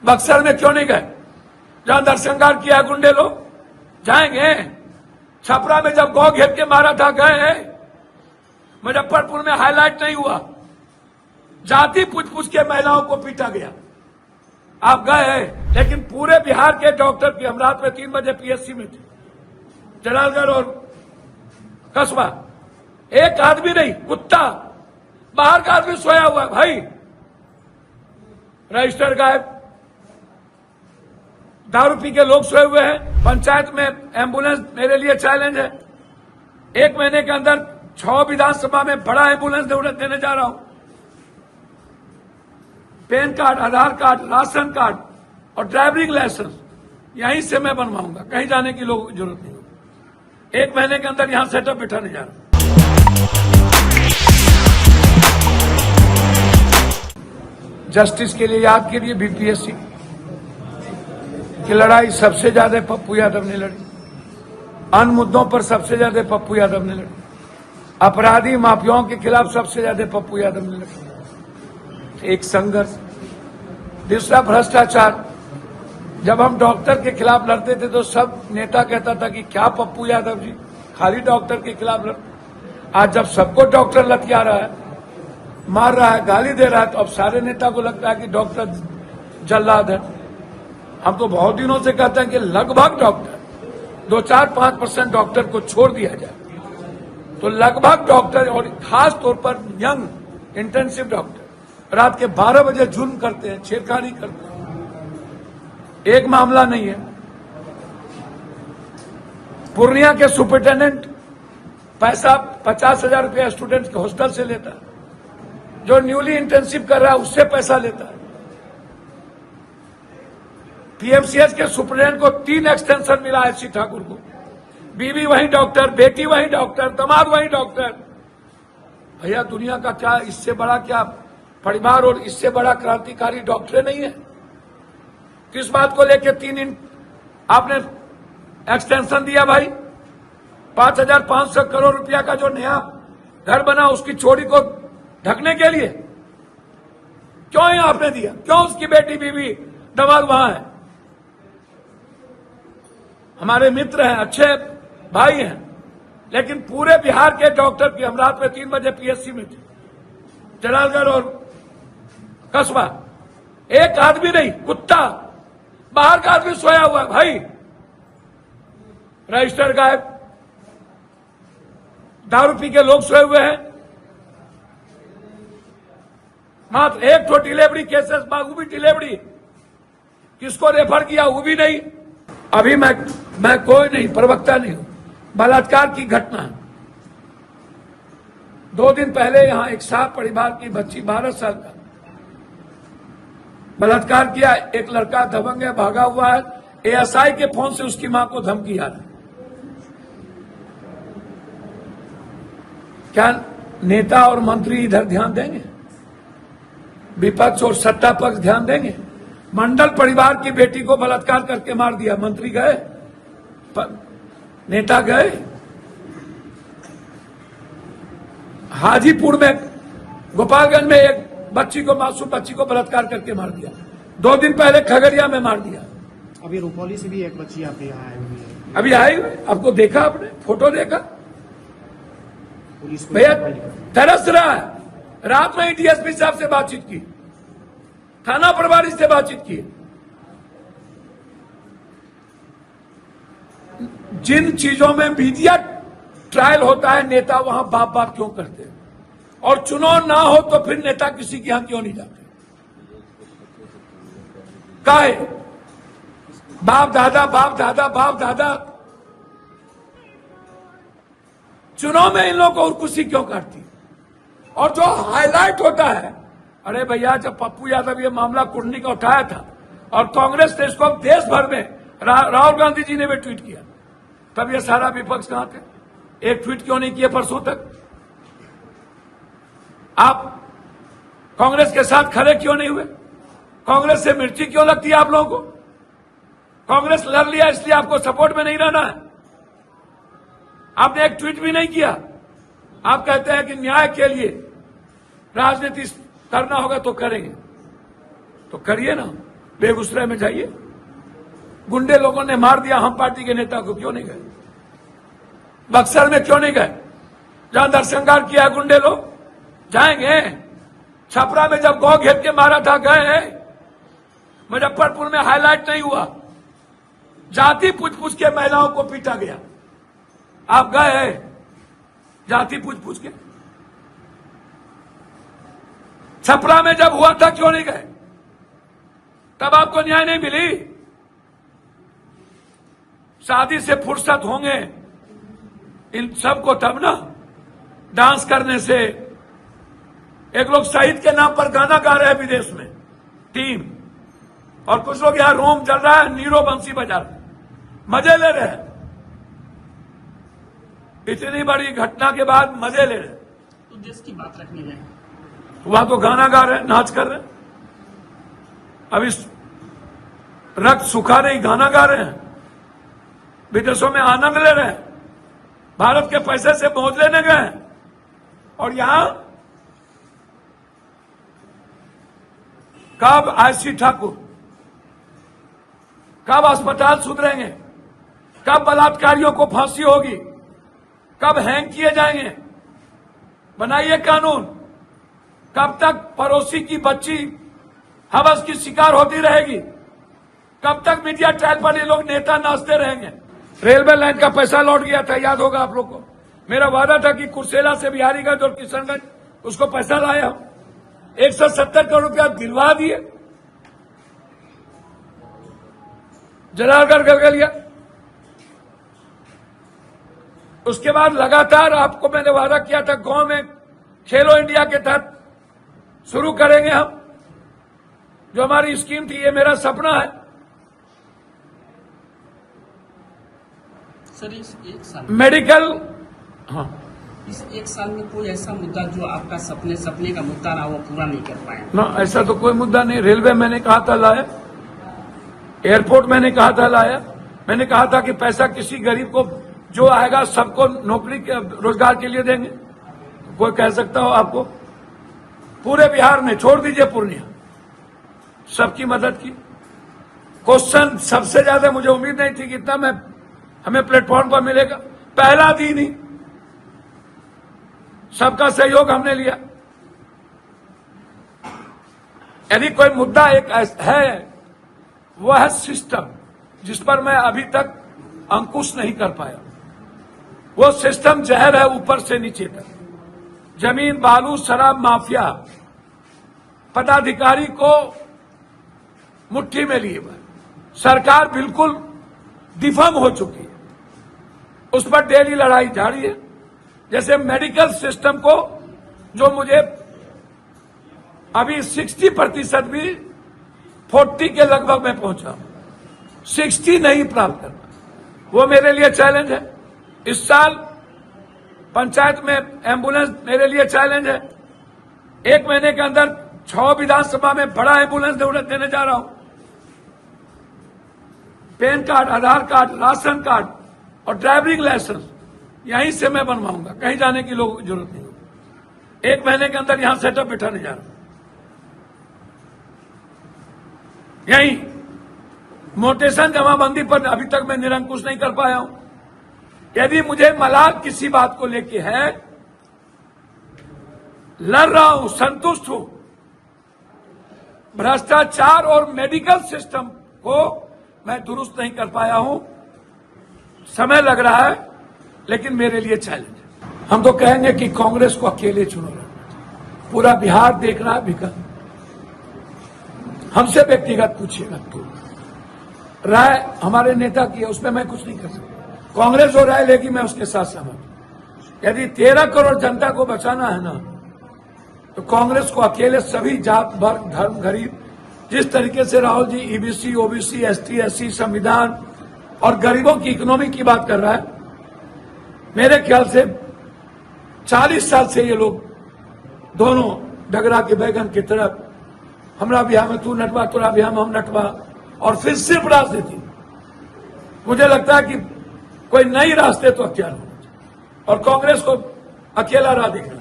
बक्सर में क्यों नहीं गए? जहां नरसंहार किया गुंडे लोग जाएंगे? छपरा में जब गौ घेर के मारा था गए? मुजफ्फरपुर में हाईलाइट नहीं हुआ? जाति पूछ पूछ के महिलाओं को पीटा गया, आप गए? लेकिन पूरे बिहार के डॉक्टर की, हम रात में 3 बजे पीएससी में थे, जलालगढ़ और कस्बा, एक आदमी नहीं, कुत्ता, बाहर का आदमी सोया हुआ है भाई, रजिस्टर गायब, दारू पी के लोग सोए हुए हैं। पंचायत में एम्बुलेंस मेरे लिए चैलेंज है। 1 महीने के अंदर 6 विधानसभा में बड़ा एम्बुलेंस देने जा रहा हूं। पैन कार्ड, आधार कार्ड, राशन कार्ड और ड्राइविंग लाइसेंस यहीं से मैं बनवाऊंगा, कहीं जाने की लोगों की जरूरत नहीं होगी। 1 महीने के अंदर यहां सेटअप बिठाने जा रहा हूं। जस्टिस के लिए याद कीजिए, बीपीएससी की लड़ाई सबसे ज्यादा पप्पू यादव ने लड़ी, अन्य मुद्दों पर सबसे ज्यादा पप्पू यादव ने लड़ी, अपराधी माफियाओं के खिलाफ सबसे ज्यादा पप्पू यादव ने लड़ी। एक संघर्ष। दूसरा भ्रष्टाचार। जब हम डॉक्टर के खिलाफ लड़ते थे तो सब नेता कहता था कि क्या पप्पू यादव जी खाली डॉक्टर के खिलाफ लड़ते। आज जब सबको डॉक्टर लतिया रहा है, मार रहा है, गाली दे रहा है, तो अब सारे नेता को लगता है कि डॉक्टर जल्लाद है। हम तो बहुत दिनों से कहते हैं कि लगभग डॉक्टर 2-4-5% डॉक्टर को छोड़ दिया जाए, तो लगभग डॉक्टर, और खास तौर पर यंग इंटेंसिव डॉक्टर रात के 12 बजे जुर्म करते हैं, छेड़खानी करते हैं। एक मामला नहीं है। पूर्णिया के सुपरिटेंडेंट पैसा 50,000 रुपया स्टूडेंट के हॉस्टल से लेता है, जो न्यूली इंटेंसिव कर रहा है उससे पैसा लेता है। पीएमसीएच के सुपरिटेंडेंट को 3 एक्सटेंशन मिला है एससी ठाकुर को, बीवी वही डॉक्टर, बेटी वही डॉक्टर, दामाद वही डॉक्टर। भैया दुनिया का क्या इससे बड़ा क्या परिवार और इससे बड़ा क्रांतिकारी डॉक्टर नहीं है? किस बात को लेकर 3 आपने एक्सटेंशन दिया भाई? 5,500 करोड़ रुपया का जो नया घर बना उसकी चोरी को ढकने के लिए क्यों ये आपने दिया? क्यों उसकी बेटी बीवी दामाद वहां है? हमारे मित्र हैं, अच्छे भाई हैं, लेकिन पूरे बिहार के डॉक्टर की, हम रात में 3 बजे पीएससी में थे, जलालगढ़ और कस्बा, एक आदमी नहीं, कुत्ता, बाहर का आदमी सोया हुआ है भाई, रजिस्टर गायब, दारू पी के लोग सोए हुए हैं। मात्र एक तो डिलीवरी केसेस, वो भी डिलीवरी, किसको रेफर किया वो भी नहीं। अभी मैं कोई नहीं, प्रवक्ता नहीं हूं। बलात्कार की घटना 2 दिन पहले यहां एक साथ परिवार की बच्ची 12 साल का बलात्कार किया। एक लड़का दबंग है, भागा हुआ है। एएसआई के फोन से उसकी मां को धमकी आ रही। क्या नेता और मंत्री इधर ध्यान देंगे? विपक्ष और सत्ता पक्ष ध्यान देंगे? मंडल परिवार की बेटी को बलात्कार करके मार दिया, मंत्री गए, नेता गए? हाजीपुर में, गोपालगंज में एक बच्ची को, मासूम बच्ची को बलात्कार करके मार दिया। 2 दिन पहले खगड़िया में मार दिया। अभी रुपौली से भी एक बच्ची आपके यहाँ आई हुई है। अभी आई हुई, आपको देखा, आपने फोटो देखा? पुलिस भैया तरस रहा है। रात में ही डीएसपी साहब से बातचीत की, थाना प्रभारी से बातचीत की। जिन चीजों में मीडिया ट्रायल होता है, नेता वहां बाप बाप क्यों करते हैं? और चुनाव ना हो तो फिर नेता किसी के यहां क्यों नहीं जाते? काहे? बाप दादा, बाप दादा, बाप दादा, चुनाव में इन लोगों को कुर्सी क्यों काटती? और जो हाईलाइट होता है, अरे भैया जब पप्पू यादव ये मामला कुंडली का उठाया था और कांग्रेस ने इसको देश भर में, राहुल गांधी जी ने भी ट्वीट किया, तब ये सारा विपक्ष कहां थे? एक ट्वीट क्यों नहीं किए परसों तक? आप कांग्रेस के साथ खड़े क्यों नहीं हुए? कांग्रेस से मिर्ची क्यों लगती है आप लोगों को? कांग्रेस लड़ लिया इसलिए आपको सपोर्ट में नहीं रहना है? आपने एक ट्वीट भी नहीं किया। आप कहते हैं कि न्याय के लिए राजनीति करना होगा तो करेंगे, तो करिए ना। बेगूसराय में जाइए, गुंडे लोगों ने मार दिया हम पार्टी के नेता को, क्यों नहीं गए? बक्सर में क्यों नहीं गए, जहां नरसंहार किया है गुंडे लोग? जाएंगे। छपरा में जब गौ घेर के मारा था गए। मुजफ्फरपुर में हाईलाइट नहीं हुआ, जाति पूछ पूछ के महिलाओं को पीटा गया, आप गए जाति पूछ पूछ के? छपरा में जब हुआ था क्यों नहीं गए? तब आपको न्याय नहीं मिली। शादी से फुर्सत होंगे इन सबको तब ना, डांस करने से। एक लोग शहीद के नाम पर गाना गा रहे हैं विदेश में टीम, और कुछ लोग यहां रोम चल रहा है, नीरो बंसी बजा रहे, मजे ले रहे हैं। इतनी बड़ी घटना के बाद मजे ले रहे हैं। तो देश की बात रखने गए, वहां तो गाना गा रहे हैं, नाच कर रहे हैं। अब इस रक्त सुखा नहीं, गाना गा रहे हैं, विदेशों में आनंद ले रहे हैं, भारत के पैसे से मौज लेने गए हैं। और यहां कब आईसी ठाकुर, कब अस्पताल सुधरेंगे, कब बलात्कारियों को फांसी होगी, कब हैंग किए जाएंगे? बनाइए कानून। कब तक पड़ोसी की बच्ची हवस की शिकार होती रहेगी? कब तक मीडिया ट्रायल पर ये लोग नेता नाचते रहेंगे? रेलवे लाइन का पैसा लौट गया था, याद होगा आप लोग को। मेरा वादा था कि कुर्सेला से बिहारीगंज और किशनगंज उसको पैसा लाया हूं, 170 करोड़ रुपया दिलवा दिए। जलालगढ़ गलगलिया, उसके बाद लगातार आपको मैंने वादा किया था गांव में खेलो इंडिया के तहत शुरू करेंगे हम, जो हमारी स्कीम थी। ये मेरा सपना है। सर इस एक साल मेडिकल, हाँ, इस एक साल में कोई ऐसा मुद्दा जो आपका सपने का मुद्दा रहा वो पूरा नहीं कर पाए? ना, ऐसा तो कोई मुद्दा नहीं। रेलवे मैंने कहा था लाया, एयरपोर्ट मैंने कहा था लाया, मैंने कहा था कि पैसा किसी गरीब को जो आएगा सबको नौकरी के रोजगार के लिए देंगे। कोई कह सकता हो आपको? पूरे बिहार में, छोड़ दीजिए पूर्णिया, सबकी मदद की। क्वेश्चन सबसे ज्यादा मुझे उम्मीद नहीं थी कि इतना हमें प्लेटफॉर्म पर मिलेगा। पहला दिन ही सबका सहयोग हमने लिया। यदि कोई मुद्दा एक है, वह है सिस्टम, जिस पर मैं अभी तक अंकुश नहीं कर पाया। वो सिस्टम जहर है ऊपर से नीचे तक। जमीन, बालू, शराब माफिया पदाधिकारी को मुट्ठी में लिए हुए, सरकार बिल्कुल डिफर्म हो चुकी है। उस पर डेली लड़ाई जारी है। जैसे मेडिकल सिस्टम को, जो मुझे अभी 60% भी 40 के लगभग में पहुंचा, 60 नहीं प्राप्त करना, वो मेरे लिए चैलेंज है। इस साल पंचायत में एम्बुलेंस मेरे लिए चैलेंज है। 1 महीने के अंदर 6 विधानसभा में बड़ा एम्बुलेंस देने जा रहा हूं। पैन कार्ड, आधार कार्ड, राशन कार्ड और ड्राइविंग लाइसेंस यहीं से मैं बनवाऊंगा, कहीं जाने की लोगों की जरूरत नहीं होगी। 1 महीने के अंदर यहां सेटअप बिठाने जा रहा हूं। यहीं मोटेशन जमाबंदी पर अभी तक मैं निरंकुश नहीं कर पाया हूं। यदि मुझे मलाल किसी बात को लेके है, लड़ रहा हूं, संतुष्ट हूं। भ्रष्टाचार और मेडिकल सिस्टम को मैं दुरुस्त नहीं कर पाया हूं। समय लग रहा है, लेकिन मेरे लिए चैलेंज है। हम तो कहेंगे कि कांग्रेस को अकेले चुनो, पूरा बिहार देख रहा है विकल्प। हमसे व्यक्तिगत पूछिएगा तो राय हमारे नेता की है, उसमें मैं कुछ नहीं कर सकता। कांग्रेस जो राय लेगी मैं उसके साथ सहमत हूं। यदि 13 करोड़ जनता को बचाना है ना, तो कांग्रेस को अकेले सभी जात, वर्ग, धर्म, गरीब, जिस तरीके से Rahul ji EBC, OBC, ST, SC, संविधान और गरीबों की इकोनॉमी की बात कर रहा है, मेरे ख्याल से 40 साल से ये लोग दोनों डगरा के बैगन की तरफ, हमरा बिहार में तू नटवा, तुरा बिहार में हम नटवा, और फिर सिर्फ राजनीति। मुझे लगता है कि कोई नई रास्ते तो अख्तियार होना चाहिए और कांग्रेस को अकेला राह दिखना।